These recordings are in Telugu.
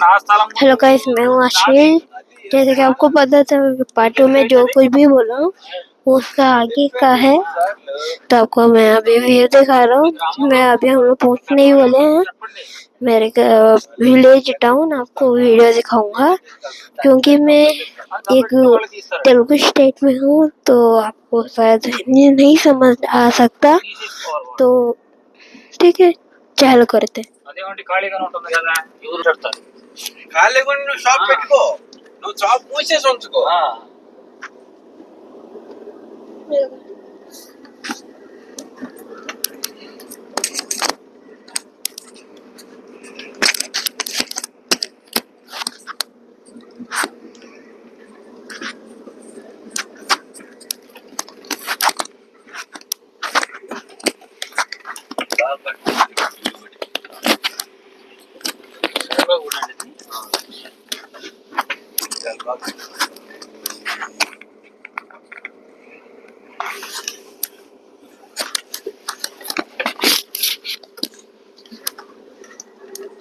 हेलो गाइस, मैं हूँ आशीष। जैसे कि आपको पता था पार्ट 2 में जो कुछ भी बोला वो उसका आगे का है, तो आपको मैं अभी वीडियो दिखा रहा हूँ। मैं अभी हम लोग पहुँचने ही वाले हैं मेरे विलेज टाउन। आपको वीडियो दिखाऊंगा क्योंकि मैं एक तेलुगु स्टेट में हूँ, तो आपको शायद हिंदी नहीं समझ आ सकता, तो ठीक है चालू करते। ఖాళీగా నువ్వు షాప్ పెట్టుకో, నువ్వు షాప్ మూసేసి ఉంచుకో.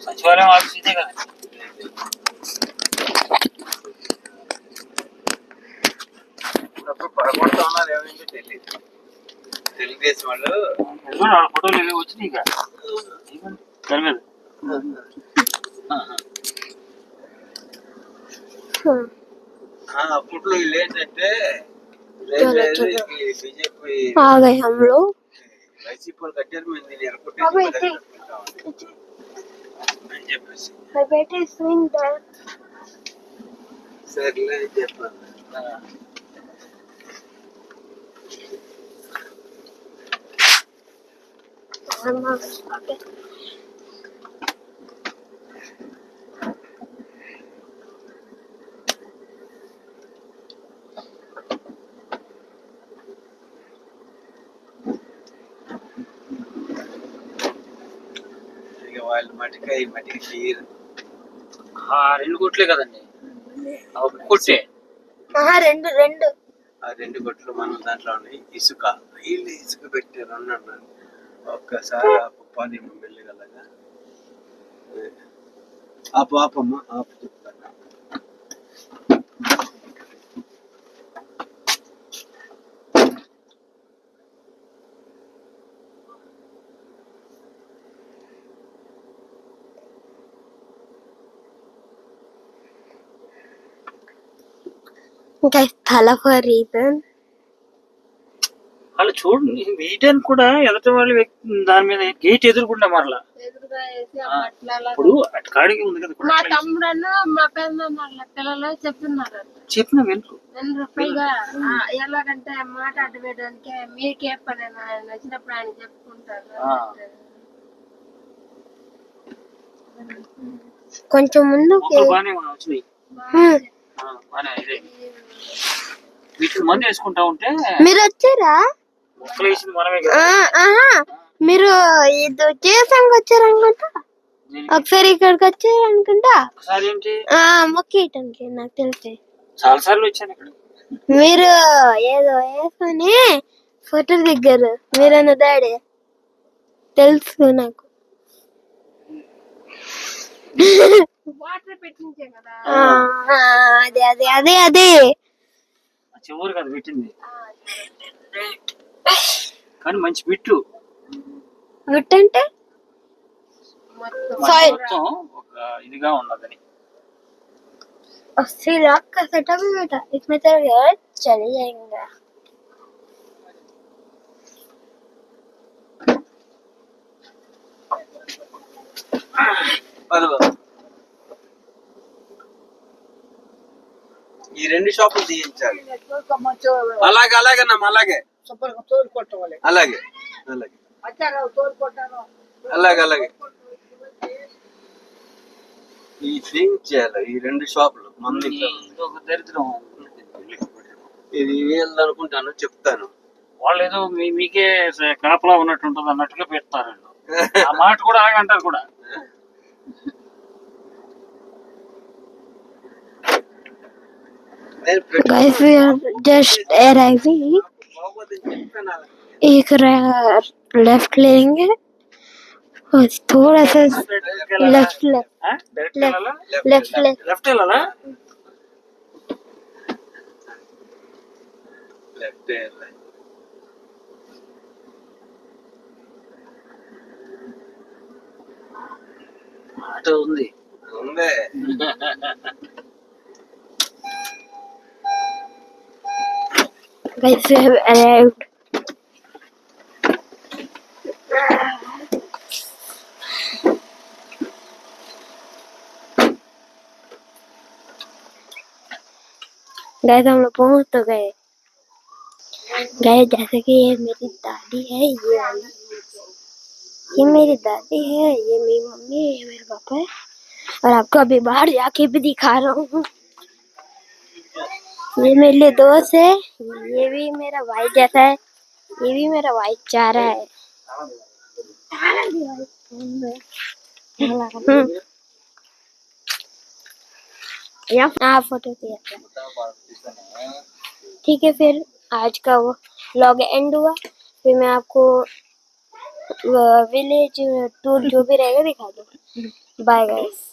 సచివాలయం ఆఫీస్ ఇదే కదా. పడగొడతా ఉన్నారు ఏమైందో తెలియదు. తెలుగుదేశం వాళ్ళు ఫోటోలు ఇవి వచ్చినాయి ఇక దాని మీద. అప్పట్లో వీళ్ళు ఏంటంటే బీజేపీ వైసీపీ వాళ్ళు కట్టారు, మేము దీన్ని ఎలకొట్టేసి అని చెప్పేసి సర్లే అని చెప్పాను. వాళ్ళు మటుక ఈ మటుకు తీరు. 2 కోట్లే కదండి కొట్టే. ఆ 2 కొట్లు మనం దాంట్లో ఉన్నాయి. ఇసుక వీళ్ళు ఇసుక పెట్టారు అన్నాను. ఒక్కసారి ఆపు పని వెళ్ళగలగా ఆపమ్మ ఆపు చెప్తాను. స్థల ఫర్ రీజన్ వాళ్ళు చూడండి, వేయడానికి కూడా ఎదటి వాళ్ళు దాని మీద గేట్ ఎదురుకుండా మరలా ఇప్పుడు అటు కాడికి ఉంది కదా. మా తమ్ముడను మా పెద్దమ్మ పిల్లలు చెప్తున్నారు, చెప్పిన వెనుక పైగా ఎలాగంటే మాట అడ్డు వేయడానికి మీకే పని నచ్చినప్పుడు ఆయన చెప్పుకుంటారు. కొంచెం ముందు వచ్చినాయి వీటికి మందు వేసుకుంటా ఉంటే. మీరు వచ్చారా? మొక్కలు వేసింది మనమే. మీరు ఇది చేసాక వచ్చారనుకుంటా, ఒకసారి ఇక్కడికి వచ్చారనుకుంటా. ఒకసారి ఏంటి మొక్కేయటానికి నాకు తెలిసి చాలా సార్లు వచ్చాను ఇక్కడ. మీరు ఏదో వేసుకొని ఫోటో దిగారు, మీరన్న డాడీ తెలుసు నాకు. వాటర్ పెట్టించే కదా. అదే అదే అదే అదే చివరి కదా పెట్టింది, కానీ మంచి బిట్టు. బిట్ అంటే మొత్తం ఒక ఇదిగా ఉన్నదని. अस्सी लाख का सेटअप है बेटा, इसमें तेरा घर चले जाएगा. ఈ 2 షాపులు తీయించాలి. అలాగే అలాగేనమ్మా, అలాగే అలాగే అలాగే అలాగే ఈ తీయించాలి. ఈ 2 షాపులు మంది దరిద్రం. ఇది వేయాలనుకుంటాను, చెప్తాను. వాళ్ళు ఏదో మీకే కాపలా ఉన్నట్టు ఉంటుంది అన్నట్టుగా పెడతారు. ఆ మాట కూడా ఆగంటారు కూడా. Guys, we are just arriving. एक लेफ्ट लेंगे और थोड़ा सा लेफ्ट డైరెక్ట్ వెళ్ళాలా लेफ्ट లెఫ్ట్ వెళ్ళాలా లేకపోతే ఆటో ఉంది ఉందే. guys, we have arrived. Guys हम लोग पहुंच तो गए। गाइस जैसे कि ये मेरी दादी है, ये वाली, ये मेरी दादी है, ये मेरी मम्मी है, ये मेरे पापा है, और आपको अभी बाहर जाके भी दिखा रहा हूँ। ये मेरे लिए दोस्त है, ये भी मेरा भाई जैसा है, ये भी मेरा भाईचारा है। यहाँ फोटो ठीक है। फिर आज का वो व्लॉग एंड हुआ। फिर मैं आपको विलेज टूर जो भी रहेगा दिखा दूँ। Bye guys.